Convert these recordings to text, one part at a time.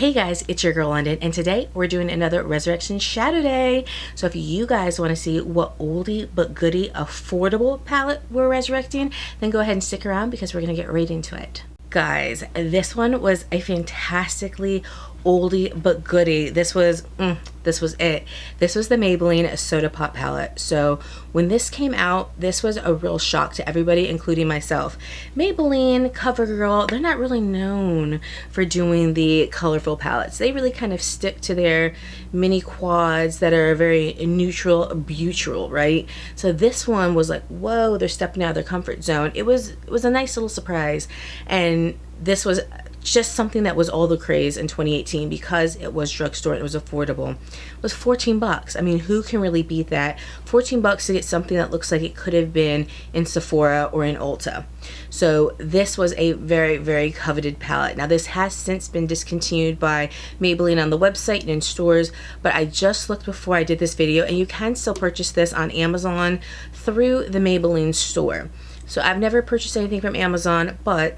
Hey guys, it's your girl Londyn, and today we're doing another Resurrection Shadow Day. So if you guys want to see what oldie but goodie affordable palette we're resurrecting, then go ahead and stick around because we're going to get right into it. Guys, this one was a fantastically oldie but goodie. This was it. This was the Maybelline Soda Pop palette. So when this came out, this was a real shock to everybody, including myself. Maybelline, CoverGirl, they're not really known for doing the colorful palettes. They really kind of stick to their mini quads that are very neutral, butyral, right? So this one was like, whoa, they're stepping out of their comfort zone. It was a nice little surprise, and this was just something that was all the craze in 2018 because it was drugstore and it was affordable. It was 14 bucks. I mean, who can really beat that? 14 bucks to get something that looks like it could have been in Sephora or in Ulta. So this was a very, very coveted palette. Now this has since been discontinued by Maybelline on the website and in stores, but I just looked before I did this video and you can still purchase this on Amazon through the Maybelline store. So I've never purchased anything from Amazon, but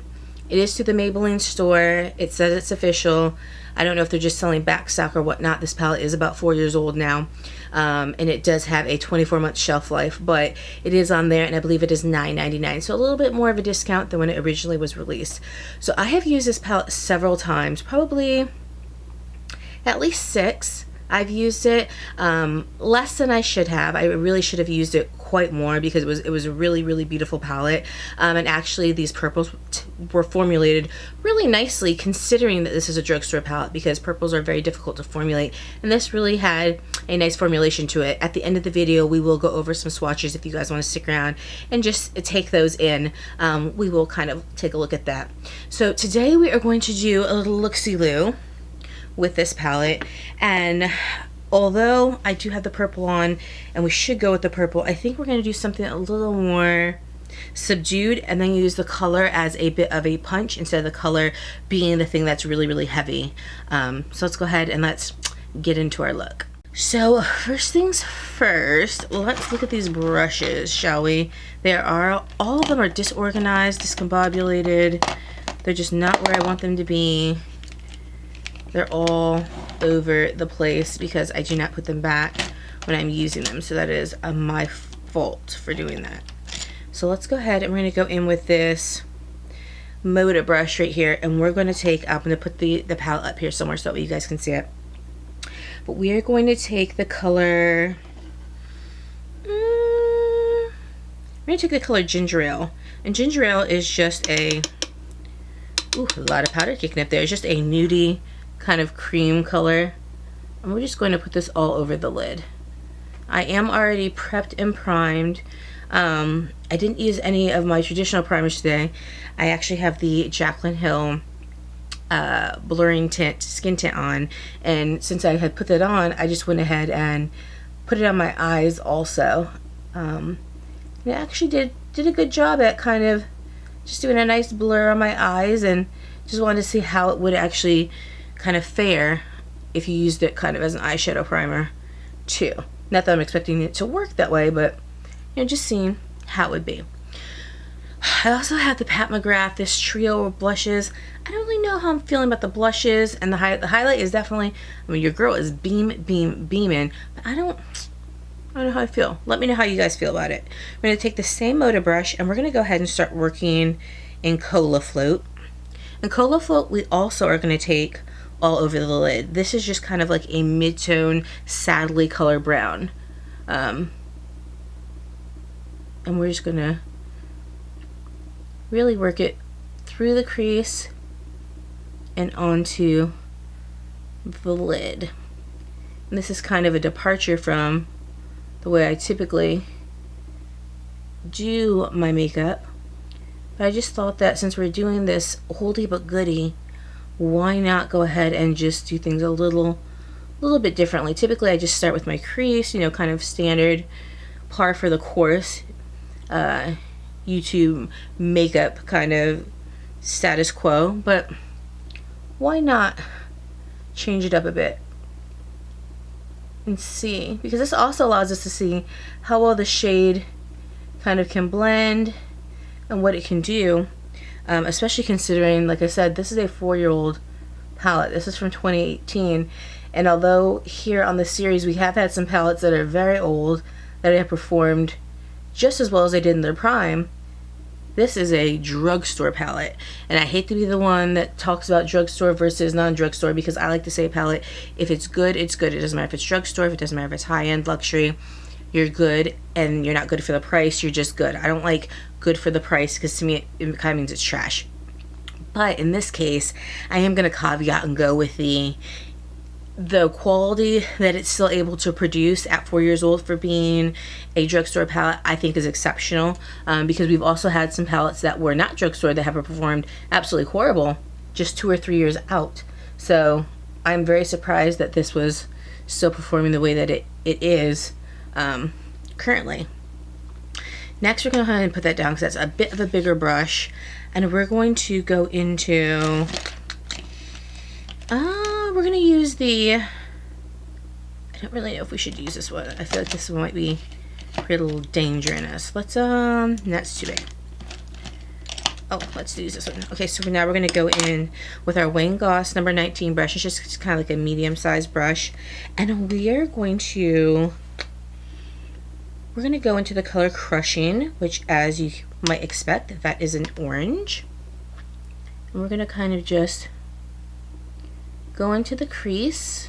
it is through the Maybelline store. It says it's official. I don't know if they're just selling back stock or whatnot. This palette is about 4 years old now, and it does have a 24-month shelf life, but it is on there, and I believe it is $9.99, so a little bit more of a discount than when it originally was released. So I have used this palette several times, probably at least 6. I've used it less than I should have. I really should have used it quite more because it was a really, really beautiful palette. And actually these purples were formulated really nicely considering that this is a drugstore palette, because purples are very difficult to formulate, and this really had a nice formulation to it. At the end of the video we will go over some swatches if you guys want to stick around and just take those in. We will kind of take a look at that. So today we are going to do a little look-see-loo with this palette, and although I do have the purple on and we should go with the purple, I think we're going to do something a little more subdued and then use the color as a bit of a punch instead of the color being the thing that's really, really heavy. So let's go ahead and let's get into our look. So first things first, let's look at these brushes, shall we? All of them are disorganized, discombobulated. They're just not where I want them to be. They're all over the place because I do not put them back when I'm using them. So that is my fault for doing that. So let's go ahead and we're going to go in with this Moda brush right here. And we're going to take, I'm going to put the palette up here somewhere so that you guys can see it. But we are going to take the color, we're going to take the color Ginger Ale. And Ginger Ale is just a lot of powder kicking up there. It's just a nudie kind of cream color, and we're just going to put this all over the lid. I am already prepped and primed. I didn't use any of my traditional primers today. I actually have the Jaclyn Hill blurring tint, skin tint on, and since I had put that on, I just went ahead and put it on my eyes also. It actually did a good job at kind of just doing a nice blur on my eyes, and just wanted to see how it would actually kind of fare if you used it kind of as an eyeshadow primer too. Not that I'm expecting it to work that way, but you know, just seeing how it would be. I also have the Pat McGrath, this trio of blushes. I don't really know how I'm feeling about the blushes, and the highlight is definitely, I mean, your girl is beaming, but I don't know how I feel. Let me know how you guys feel about it. We're going to take the same Moda brush and we're going to go ahead and start working in Cola Float. And Cola Float we also are going to take all over the lid. This is just kind of like a mid-tone, sadly color brown. And we're just going to really work it through the crease and onto the lid. And this is kind of a departure from the way I typically do my makeup, but I just thought that since we're doing this oldie but goodie, why not go ahead and just do things a little bit differently. Typically I just start with my crease, you know, kind of standard, par for the course, YouTube makeup kind of status quo, but why not change it up a bit and see, because this also allows us to see how well the shade kind of can blend and what it can do, especially considering, like I said, this is a 4-year-old palette. This is from 2018, and although here on the series we have had some palettes that are very old that have performed just as well as they did in their prime, this is a drugstore palette. And I hate to be the one that talks about drugstore versus non-drugstore, because I like to say palette, if it's good, it's good. It doesn't matter if it's drugstore, if it doesn't matter if it's high-end luxury, you're good, and you're not good for the price, you're just good. I don't like good for the price, because to me it kind of means it's trash. But in this case, I am going to caveat and go with the quality that it's still able to produce at 4 years old for being a drugstore palette. I think is exceptional, because we've also had some palettes that were not drugstore that have performed absolutely horrible just 2 or 3 years out. So I'm very surprised that this was still performing the way that it is currently. Next, we're going to go ahead and put that down because that's a bit of a bigger brush, and we're going to go into we're going to use the, I don't really know if we should use this one. I feel like this one might be create a little danger in us. Let's that's too big. Oh, let's use this one. Okay, so now we're going to go in with our Wayne Goss number 19 brush. It's just kind of like a medium-sized brush, and we're going to go into the color Crushing, which, as you might expect, that is an orange. And we're going to kind of just go into the crease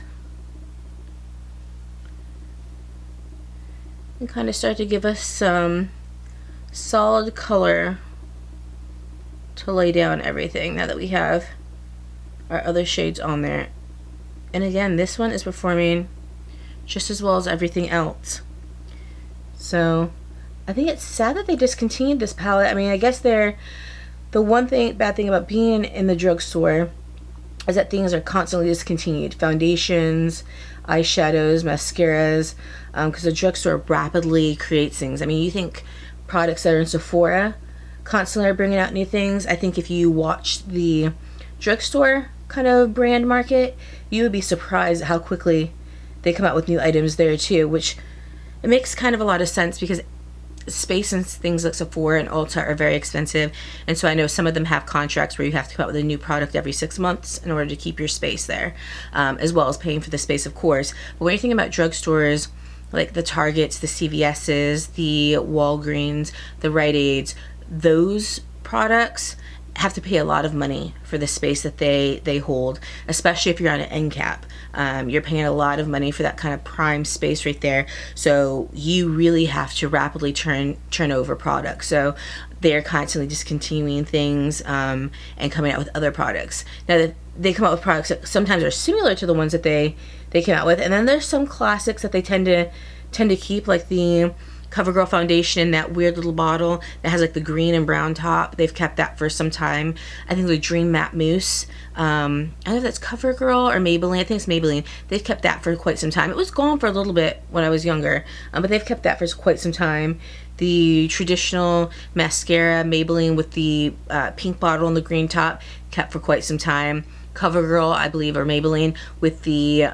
and kind of start to give us some solid color to lay down everything now that we have our other shades on there. And again, this one is performing just as well as everything else. So I think it's sad that they discontinued this palette. I mean, I guess the one bad thing about being in the drugstore is that things are constantly discontinued. Foundations, eyeshadows, mascaras, because the drugstore rapidly creates things. I mean, you think products that are in Sephora constantly are bringing out new things. I think if you watch the drugstore kind of brand market, you would be surprised at how quickly they come out with new items there too, which it makes kind of a lot of sense because space and things like Sephora and Ulta are very expensive, and so I know some of them have contracts where you have to come out with a new product every 6 months in order to keep your space there, as well as paying for the space, of course. But when you're thinking about drugstores like the Targets, the CVS's, the Walgreens, the Rite Aids, those products have to pay a lot of money for the space that they hold, especially if you're on an end cap. You're paying a lot of money for that kind of prime space right there, so you really have to rapidly turn over products. So they're constantly discontinuing things and coming out with other products. Now they come out with products that sometimes are similar to the ones that they came out with, and then there's some classics that they tend to keep, like the CoverGirl foundation in that weird little bottle that has like the green and brown top. They've kept that for some time. I think the Dream Matte Mousse, I don't know if that's CoverGirl or Maybelline. I think it's Maybelline. They've kept that for quite some time. It was gone for a little bit when I was younger, but they've kept that for quite some time. The traditional mascara, Maybelline with the pink bottle and the green top, kept for quite some time. CoverGirl, I believe, or Maybelline with the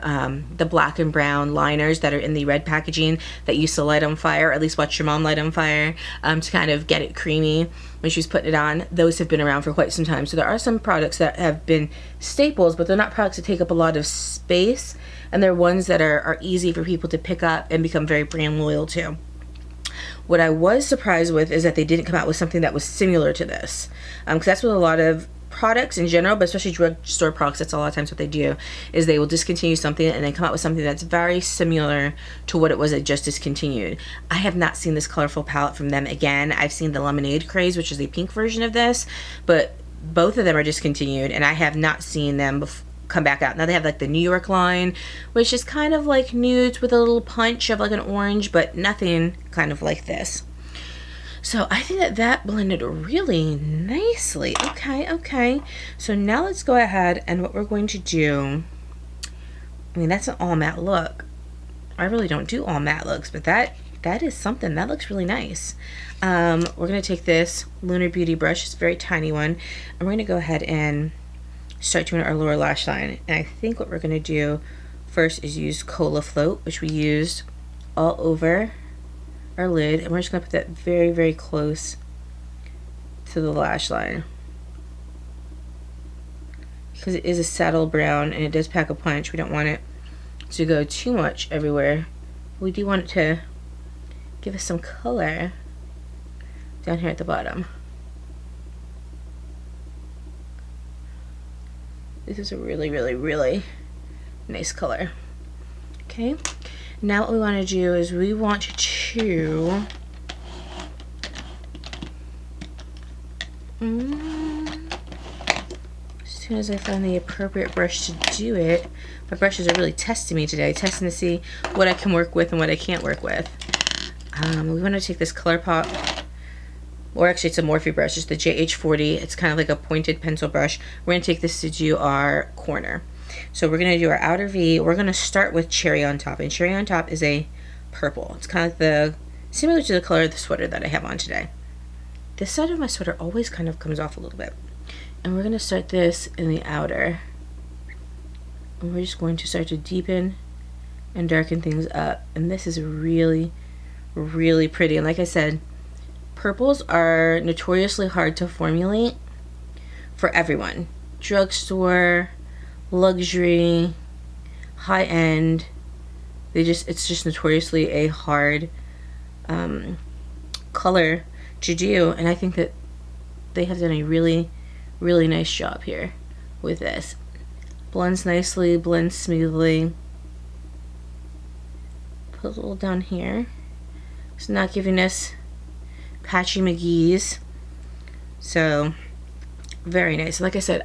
black and brown liners that are in the red packaging that used to light on fire, or at least watch your mom light on fire, to kind of get it creamy when she was putting it on. Those have been around for quite some time. So there are some products that have been staples, but they're not products that take up a lot of space, and they're ones that are easy for people to pick up and become very brand loyal to. What I was surprised with is that they didn't come out with something that was similar to this, because that's what a lot of products in general, but especially drugstore products, that's a lot of times what they do, is they will discontinue something and then come out with something that's very similar to what it was that just discontinued. I have not seen this colorful palette from them again. I've seen the Lemonade Craze, which is a pink version of this, but both of them are discontinued, and I have not seen them come back out. Now they have like the New York line, which is kind of like nudes with a little punch of like an orange, but nothing kind of like this. So I think that blended really nicely. Okay. So now let's go ahead, and what we're going to do, I mean, that's an all matte look. I really don't do all matte looks, but that is something. That looks really nice. We're going to take this Lunar Beauty brush, it's a very tiny one, and we're going to go ahead and start doing our lower lash line. And I think what we're going to do first is use Cola Float, which we used all over our lid, and we're just going to put that very, very close to the lash line. because it is a saddle brown and it does pack a punch. We don't want it to go too much everywhere. We do want it to give us some color down here at the bottom. This is a really, really, really nice color. Okay, now what we want to do is we want to as soon as I find the appropriate brush to do it. My brushes are really testing me today, testing to see what I can work with and what I can't work with. We want to take this ColourPop, or actually it's a Morphe brush, it's the JH40. It's kind of like a pointed pencil brush. We're going to take this to do our corner. So we're going to do our outer V. We're going to start with Cherry on Top, and Cherry on Top is a purple. It's kind of like similar to the color of the sweater that I have on today. This side of my sweater always kind of comes off a little bit. And we're going to start this in the outer. And we're just going to start to deepen and darken things up. And this is really, really pretty. And like I said, purples are notoriously hard to formulate for everyone. Drugstore, luxury, high-end. It's just notoriously a hard color to do. And I think that they have done a really, really nice job here with this. Blends nicely, blends smoothly. Put a little down here. It's not giving us patchy McGee's. So, very nice. Like I said,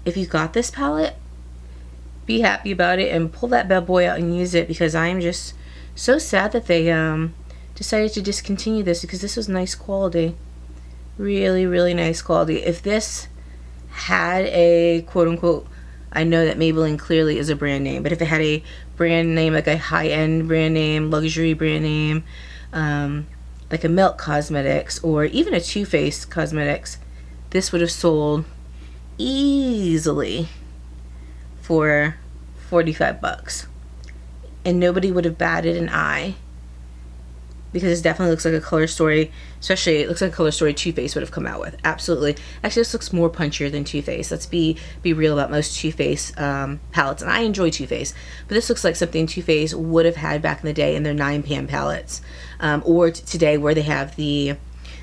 if you got this palette, be happy about it and pull that bad boy out and use it, because I'm just so sad that they decided to discontinue this, because this was nice quality. Really, really nice quality. If this had a quote-unquote, I know that Maybelline clearly is a brand name, but if it had a brand name, like a high-end brand name, luxury brand name, like a Milk Cosmetics or even a Too Faced Cosmetics, this would have sold easily for $45, and nobody would have batted an eye, because it definitely looks like a Color Story, especially it looks like a Color Story Too Faced would have come out with. Absolutely. Actually, this looks more punchier than Too Faced. Let's be real about most Too Faced palettes, and I enjoy Too Faced, but this looks like something Too Faced would have had back in the day in their 9pan palettes, or today where they have the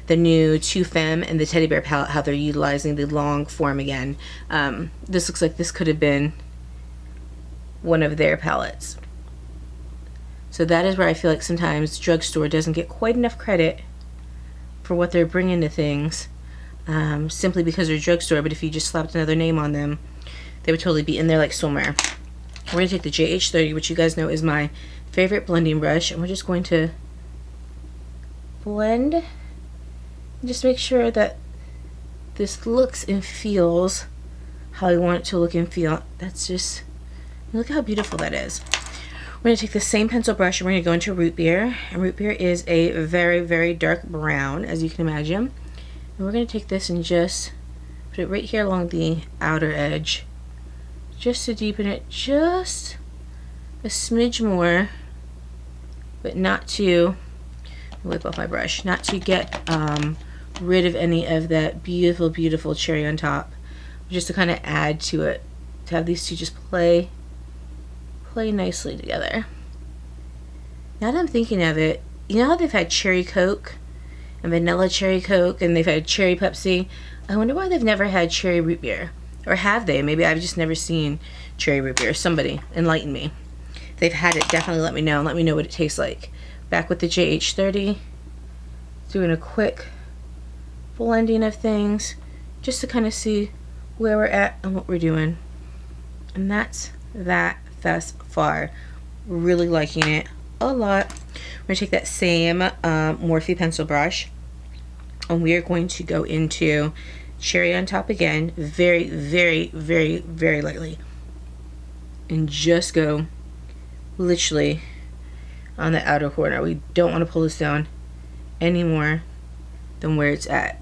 new Too Femme and the Teddy Bear palette, how they're utilizing the long form again. This looks like this could have been one of their palettes. So that is where I feel like sometimes drugstore doesn't get quite enough credit for what they're bringing to things, simply because they're drugstore. But if you just slapped another name on them, they would totally be in there like swimwear. We're going to take the JH30, which you guys know is my favorite blending brush, and we're just going to blend and just make sure that this looks and feels how I want it to look and feel. That's just, look how beautiful that is. We're going to take the same pencil brush and we're going to go into Root Beer. And Root Beer is a very, very dark brown, as you can imagine. And we're going to take this and just put it right here along the outer edge, just to deepen it just a smidge more, but not to, wipe off my brush, not to get rid of any of that beautiful, beautiful cherry on top, just to kind of add to it, to have these two just play nicely together. Now that I'm thinking of it, you know how they've had cherry Coke and vanilla cherry Coke and they've had cherry Pepsi? I wonder why they've never had cherry root beer. Or have they? Maybe I've just never seen cherry root beer. Somebody enlighten me. If they've had it, definitely let me know. Let me know what it tastes like. Back with the JH30, doing a quick blending of things just to kind of see where we're at and what we're doing. And that's that thus far. Really liking it a lot. We're going to take that same Morphe pencil brush and we are going to go into cherry on top again, very, very, very, very lightly, and just go literally on the outer corner. We don't want to pull this down any more than where it's at,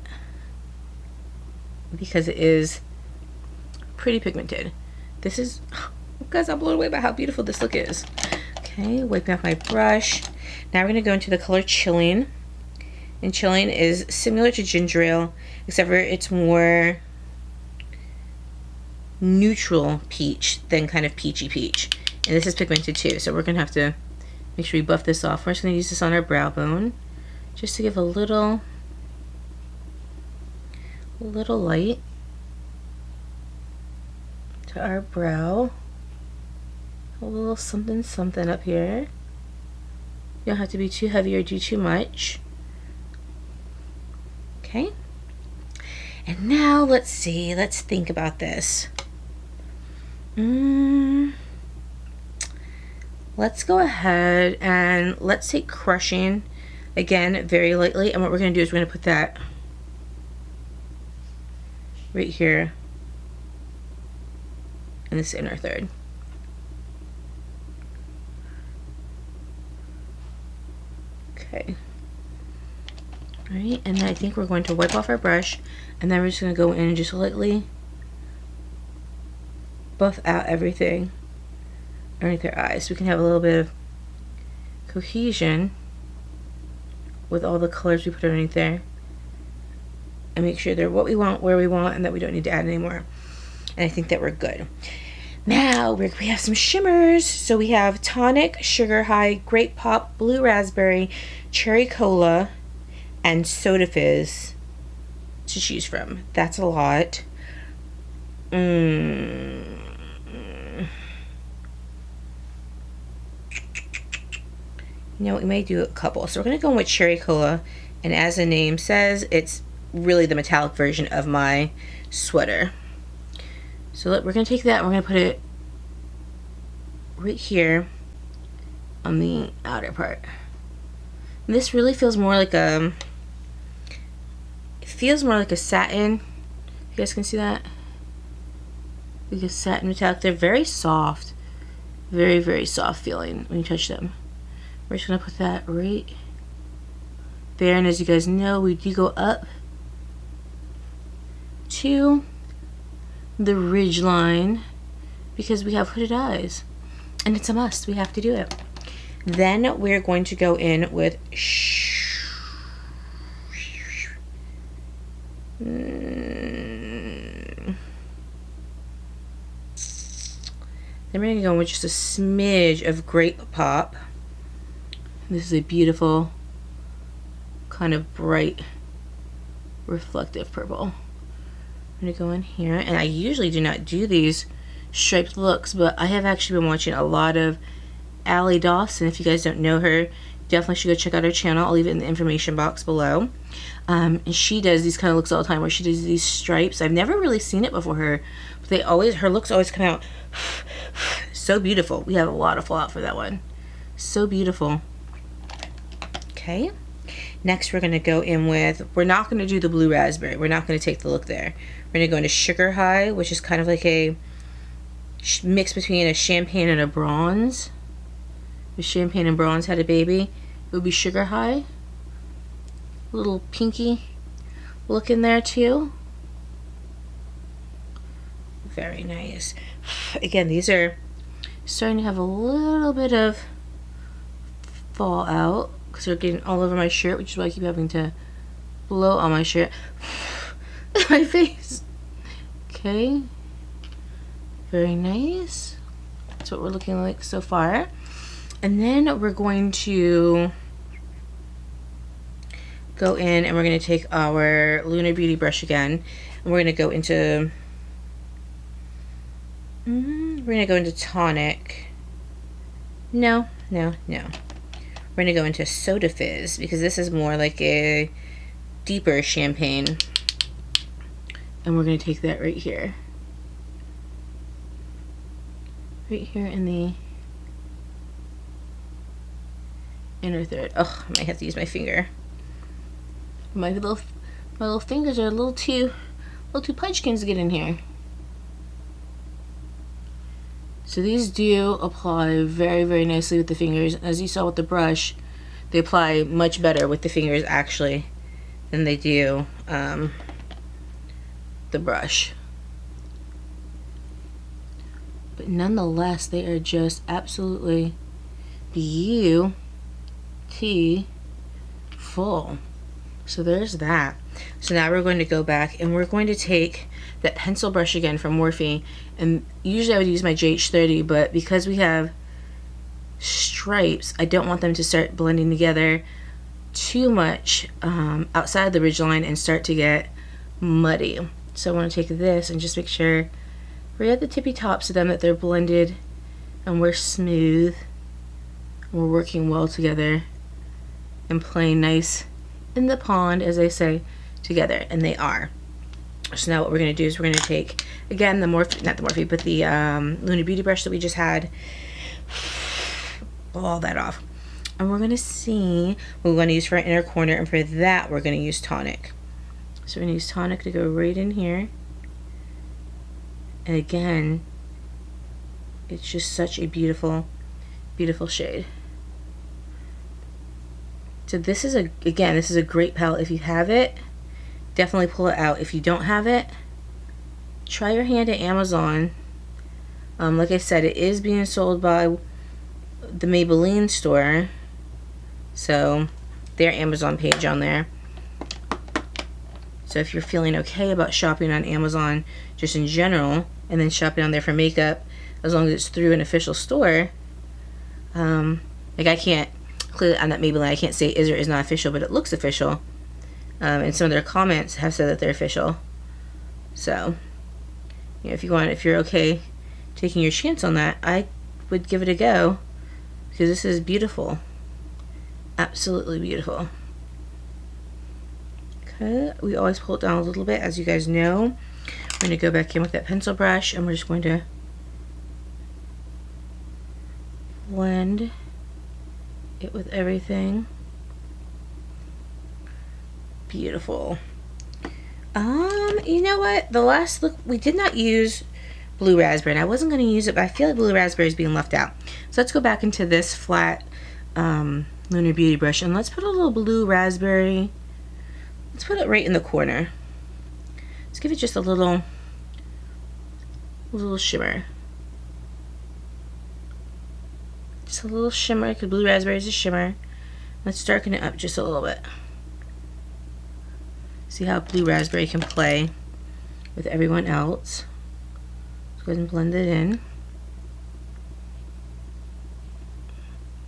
because it is pretty pigmented. This is, guys, I'm blown away by how beautiful this look is. Okay, wiping off my brush. Now we're going to go into the color Chilling. And Chilling is similar to Ginger Ale, except for it's more neutral peach than kind of peachy peach. And this is pigmented too, so we're gonna have to make sure we buff this off. We're just gonna use this on our brow bone just to give a little light to our brow. A little something something up here. You don't have to be too heavy or do too much. Okay. And now let's see, let's think about this. Let's go ahead and let's take crushing again very lightly, and what we're going to do is we're going to put that right here in this inner third. Okay. Alright, and then I think we're going to wipe off our brush, and then we're just going to go in and just lightly buff out everything underneath their eyes so we can have a little bit of cohesion with all the colors we put underneath there, and make sure they're what we want, where we want, and that we don't need to add any more. And I think that we're good. Now we have some shimmers. So we have Tonic, Sugar High, Grape Pop, Blue Raspberry, Cherry Cola, and Soda Fizz to choose from. That's a lot. You know, we may do a couple. So we're going to go with Cherry Cola. And as the name says, it's really the metallic version of my sweater. So we're going to take that and we're going to put it right here on the outer part. And this really feels more like a... It feels more like a satin. You guys can see that? Like a satin metallic. They're very soft. Very, very soft feeling when you touch them. We're just going to put that right there. And as you guys know, we do go up to the ridge line because we have hooded eyes. And it's a must. We have to do it. Then we're going to go in with then we're going to go in with just a smidge of Grape Pop. This is a beautiful kind of bright reflective purple. I'm going to go in here, and I usually do not do these striped looks, but I have actually been watching a lot of Allie Dawson. If you guys don't know her, definitely should go check out her channel. I'll leave it in the information box below. And she does these kind of looks all the time where she does these stripes. I've never really seen it before her, but her looks always come out so beautiful. We have a lot of fallout for that one. So beautiful. Okay. Next we're going to go in with, we're not going to do the Blue Raspberry. We're not going to take the look there. We're going to go into Sugar High, which is kind of like a mix between a champagne and a bronze. If champagne and bronze had a baby, it would be Sugar High. A little pinky look in there too. Very nice. Again, these are starting to have a little bit of fallout because they're getting all over my shirt, which is why I keep having to blow on my shirt. My face. Okay. Very nice. That's what we're looking like so far. And then we're going to go in and we're going to take our Lunar Beauty brush again, and we're going to go into Tonic. No. We're going to go into Soda Fizz because this is more like a deeper champagne. And we're going to take that right here. Right here in the inner third. Oh, I might have to use my finger. My little fingers are a little too pudgekins to get in here. So these do apply very, very nicely with the fingers. As you saw with the brush, they apply much better with the fingers actually than they do the brush. But nonetheless, they are just absolutely beautiful. So there's that. So now we're going to go back and we're going to take that pencil brush again from Morphe, and usually I would use my GH30, but because we have stripes, I don't want them to start blending together too much outside the ridgeline and start to get muddy. So I want to take this and just make sure right at the tippy tops of them that they're blended and we're smooth and we're working well together and playing nice in the pond, as they say, together, and they are. So now what we're going to do is we're going to take, again, the Morphe, not the Morphe, but the Luna Beauty brush that we just had, pull all that off. And we're going to see what we want to use for our inner corner, and for that we're going to use tonic. So we're going to use tonic to go right in here. And again, it's just such a beautiful, beautiful shade. So this is this is a great palette. If you have it, definitely pull it out. If you don't have it, try your hand at Amazon. Like I said, it is being sold by the Maybelline store, so their Amazon page on there. So if you're feeling okay about shopping on Amazon just in general, and then shopping on there for makeup, as long as it's through an official store, like I can't, clearly I'm not Maybelline, I can't say is or is not official, but it looks official. And some of their comments have said that they're official. So, you know, if you're okay taking your chance on that, I would give it a go, because this is beautiful. Absolutely beautiful. Okay, we always pull it down a little bit, as you guys know. I'm going to go back in with that pencil brush, and we're just going to blend it with everything. Beautiful. You know what? The last look, we did not use blue raspberry, and I wasn't going to use it, but I feel like blue raspberry is being left out. So let's go back into this flat Lunar Beauty brush, and let's put a little blue raspberry. Let's put it right in the corner. Let's give it just a little shimmer. Just a little shimmer, because blue raspberry is a shimmer. Let's darken it up just a little bit. See how blue raspberry can play with everyone else. Let's go ahead and blend it in.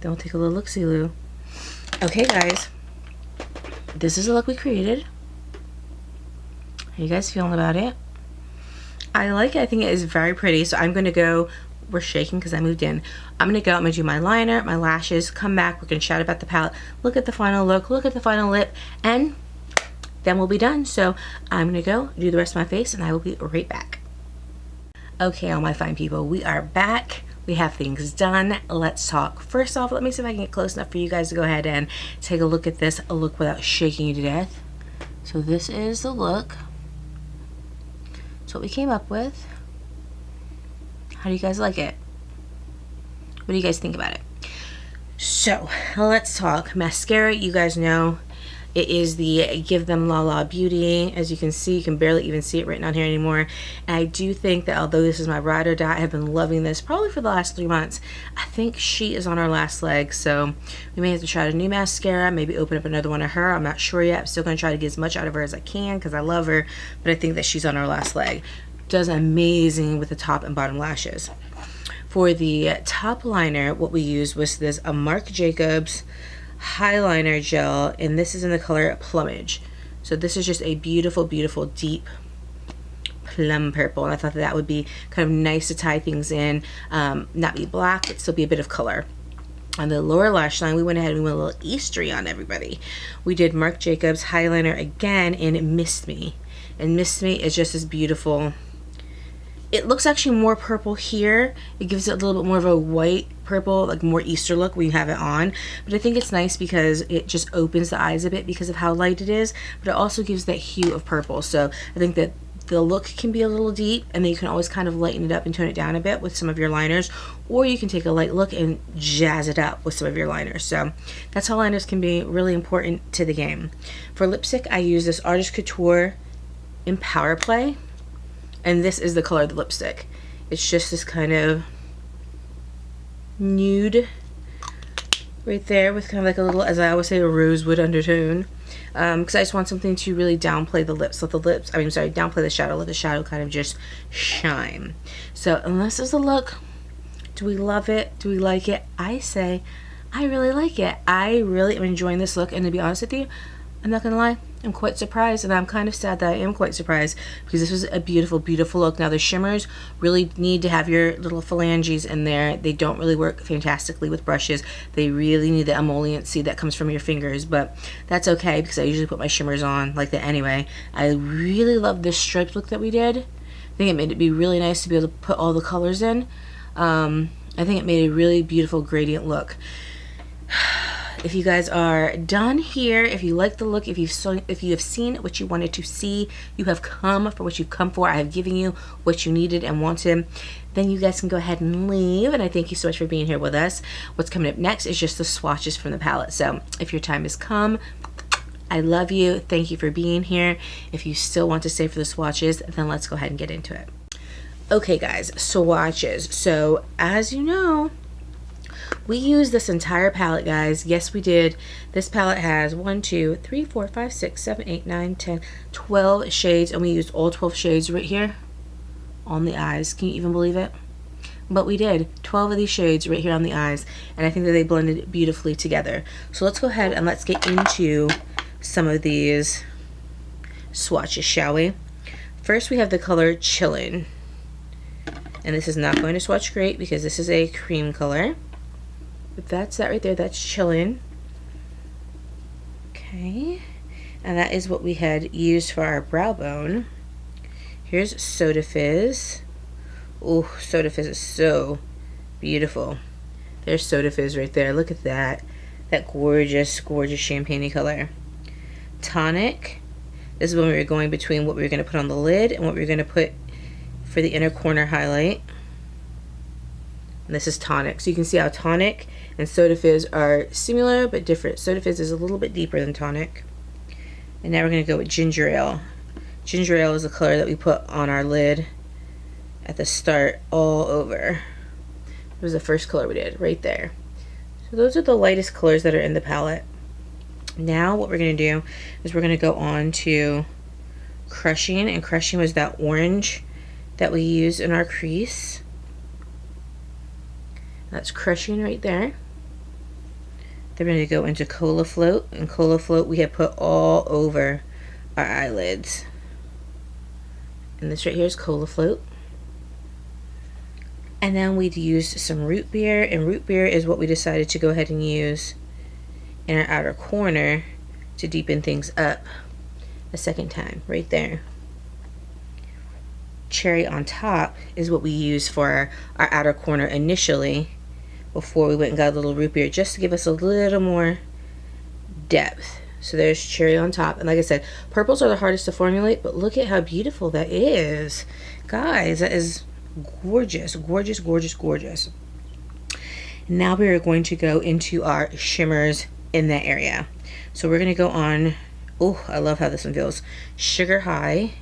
Then we'll take a little look-see-loo. Okay, guys. This is the look we created. How you guys feeling about it? I like it. I think it is very pretty. So I'm going to go, we're shaking because I moved in. I'm going to go, I'm going to do my liner, my lashes, come back, we're going to chat about the palette, look at the final look, look at the final lip, and then we'll be done. So I'm going to go do the rest of my face, and I will be right back. Okay, all my fine people, we are back. We have things done. Let's talk. First off, let me see if I can get close enough for you guys to go ahead and take a look at this, a look without shaking you to death. So this is the look. That's what we came up with. How do you guys like it? What do you guys think about it? So let's talk. Mascara, you guys know it is the Give Them La La Beauty. As you can see, you can barely even see it written on here anymore. And I do think that although this is my ride or die, I have been loving this probably for the last 3 months. I think she is on our last leg, so we may have to try a new mascara, maybe open up another one of her. I'm not sure yet. I'm still going to try to get as much out of her as I can because I love her, but I think that she's on our last leg. Does amazing with the top and bottom lashes. For the top liner, what we used was this a Marc Jacobs highliner gel, and this is in the color Plumage. So this is just a beautiful, beautiful deep plum purple, and I thought that would be kind of nice to tie things in, not be black but still be a bit of color. On the lower lash line, we went ahead and we went a little Eastery on everybody. We did Marc Jacobs highliner again in Mist Me, and Mist Me is just as beautiful. It looks actually more purple here. It gives it a little bit more of a white purple, like more Easter look when you have it on. But I think it's nice because it just opens the eyes a bit because of how light it is. But it also gives that hue of purple. So I think that the look can be a little deep, and then you can always kind of lighten it up and tone it down a bit with some of your liners. Or you can take a light look and jazz it up with some of your liners. So that's how liners can be really important to the game. For lipstick, I use this Artist Couture in Power Play. And this is the color of the lipstick. It's just this kind of nude right there with kind of like a little, as I always say, a rosewood undertone. because I just want something to really downplay the lips. Let the lips, I mean, sorry, downplay the shadow. Let the shadow kind of just shine. So, and this is the look. Do we love it? Do we like it? I say, I really like it. I really am enjoying this look, and to be honest with you, I'm not gonna lie, I'm quite surprised, and I'm kind of sad that I am quite surprised, because this was a beautiful, beautiful look. Now the shimmers really need to have your little phalanges in there. They don't really work fantastically with brushes. They really need the emolliency that comes from your fingers, but that's okay, because I usually put my shimmers on like that anyway. I really love this striped look that we did. I think it made it be really nice to be able to put all the colors in. I think it made a really beautiful gradient look. If you guys are done here, if you like the look, if you have seen what you wanted to see, you have come for what you've come for, I have given you what you needed and wanted, then you guys can go ahead and leave. And I thank you so much for being here with us. What's coming up next is just the swatches from the palette. So if your time has come, I love you. Thank you for being here. If you still want to stay for the swatches, then let's go ahead and get into it. Okay guys, swatches. So as you know, we used this entire palette, guys. Yes, we did. This palette has 1, 2, 3, 4, 5, 6, 7, 8, 9, 10, 12 shades, and we used all 12 shades right here on the eyes. Can you even believe it? But we did 12 of these shades right here on the eyes, and I think that they blended beautifully together. So let's go ahead and let's get into some of these swatches, shall we? First, we have the color Chillin', and this is not going to swatch great because this is a cream color. But that's that right there. That's Chillin'. Okay, and that is what we had used for our brow bone. Here's Soda Fizz. Oh, Soda Fizz is so beautiful. There's Soda Fizz right there. Look at that. That gorgeous, gorgeous champagne color. Tonic. This is when we were going between what we were going to put on the lid and what we were going to put for the inner corner highlight. And this is Tonic. So you can see how Tonic and Soda Fizz are similar but different. Soda Fizz is a little bit deeper than Tonic. And now we're going to go with Ginger Ale. Ginger Ale is the color that we put on our lid at the start all over. It was the first color we did right there. So those are the lightest colors that are in the palette. Now what we're going to do is we're going to go on to Crushing, and Crushing was that orange that we used in our crease. That's Crushing right there. Then we're going to go into Cola Float, and Cola Float we have put all over our eyelids. And this right here is Cola Float. And then we'd used some Root Beer, and Root Beer is what we decided to go ahead and use in our outer corner to deepen things up a second time, right there. Cherry on Top is what we used for our outer corner initially before we went and got a little Root Beer, just to give us a little more depth. So there's Cherry on Top, and like I said, purples are the hardest to formulate, but look at how beautiful that is. Guys, that is gorgeous, gorgeous, gorgeous, gorgeous. Now we are going to go into our shimmers in that area. So we're going to go on, oh, I love how this one feels, Sugar High.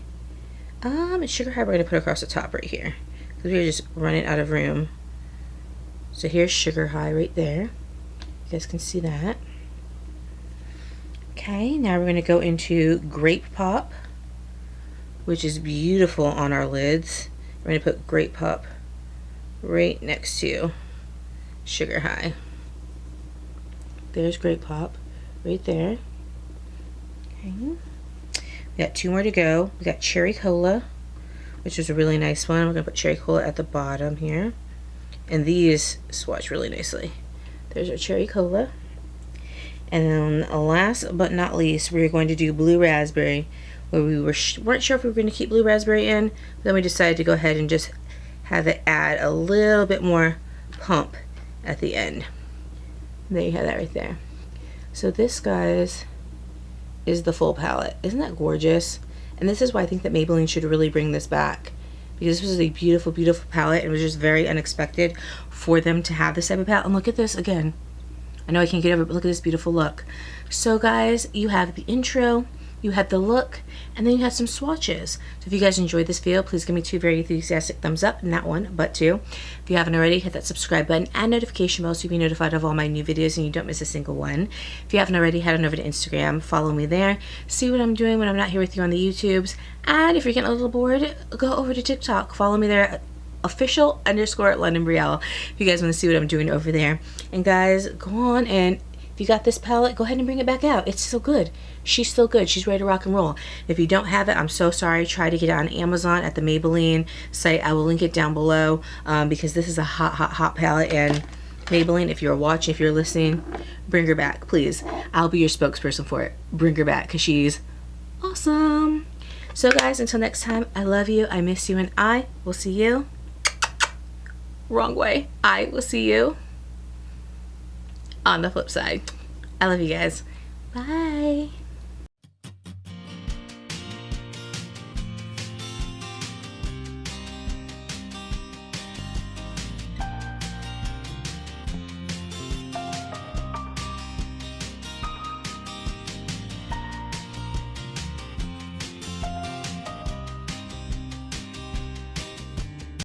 Sugar High we're going to put across the top right here, because we're just running out of room. So here's Sugar High right there. You guys can see that. Okay, now we're going to go into Grape Pop, which is beautiful on our lids. We're going to put Grape Pop right next to Sugar High. There's Grape Pop right there. Okay. We got 2 more to go. We got Cherry Cola, which is a really nice one. We're going to put Cherry Cola at the bottom here. And these swatch really nicely. There's our Cherry Cola. And then last but not least, we're going to do Blue Raspberry, where we weren't sure if we were going to keep Blue Raspberry in, but then we decided to go ahead and just have it add a little bit more pump at the end. And there you have that right there. So this, guys, is the full palette. Isn't that gorgeous? And this is why I think that Maybelline should really bring this back, because this was a beautiful, beautiful palette. It was just very unexpected for them to have this type of palette. And look at this again. I know I can't get over it, but look at this beautiful look. So guys, you have the intro, you had the look, and then you had some swatches. So if you guys enjoyed this video, please give me 2 very enthusiastic thumbs up, not 1 but 2. If you haven't already, hit that subscribe button and notification bell so you'll be notified of all my new videos and you don't miss a single one. If you haven't already, head on over to Instagram, follow me there, see what I'm doing when I'm not here with you on the YouTubes, and if you're getting a little bored, go over to TikTok, follow me there, official_Londyn Brielle, if you guys want to see what I'm doing over there. And guys, go on, and if you got this palette, go ahead and bring it back out. It's still good. She's still good. She's ready to rock and roll. If you don't have it, I'm so sorry. Try to get it on Amazon at the Maybelline site. I will link it down below because this is a hot palette. And Maybelline, if you're watching, if you're listening, bring her back, please. I'll be your spokesperson for it. Bring her back because she's awesome. So guys, until next time, I love you. I miss you. And I will see you. Wrong way. I will see you on the flip side. I love you guys. Bye.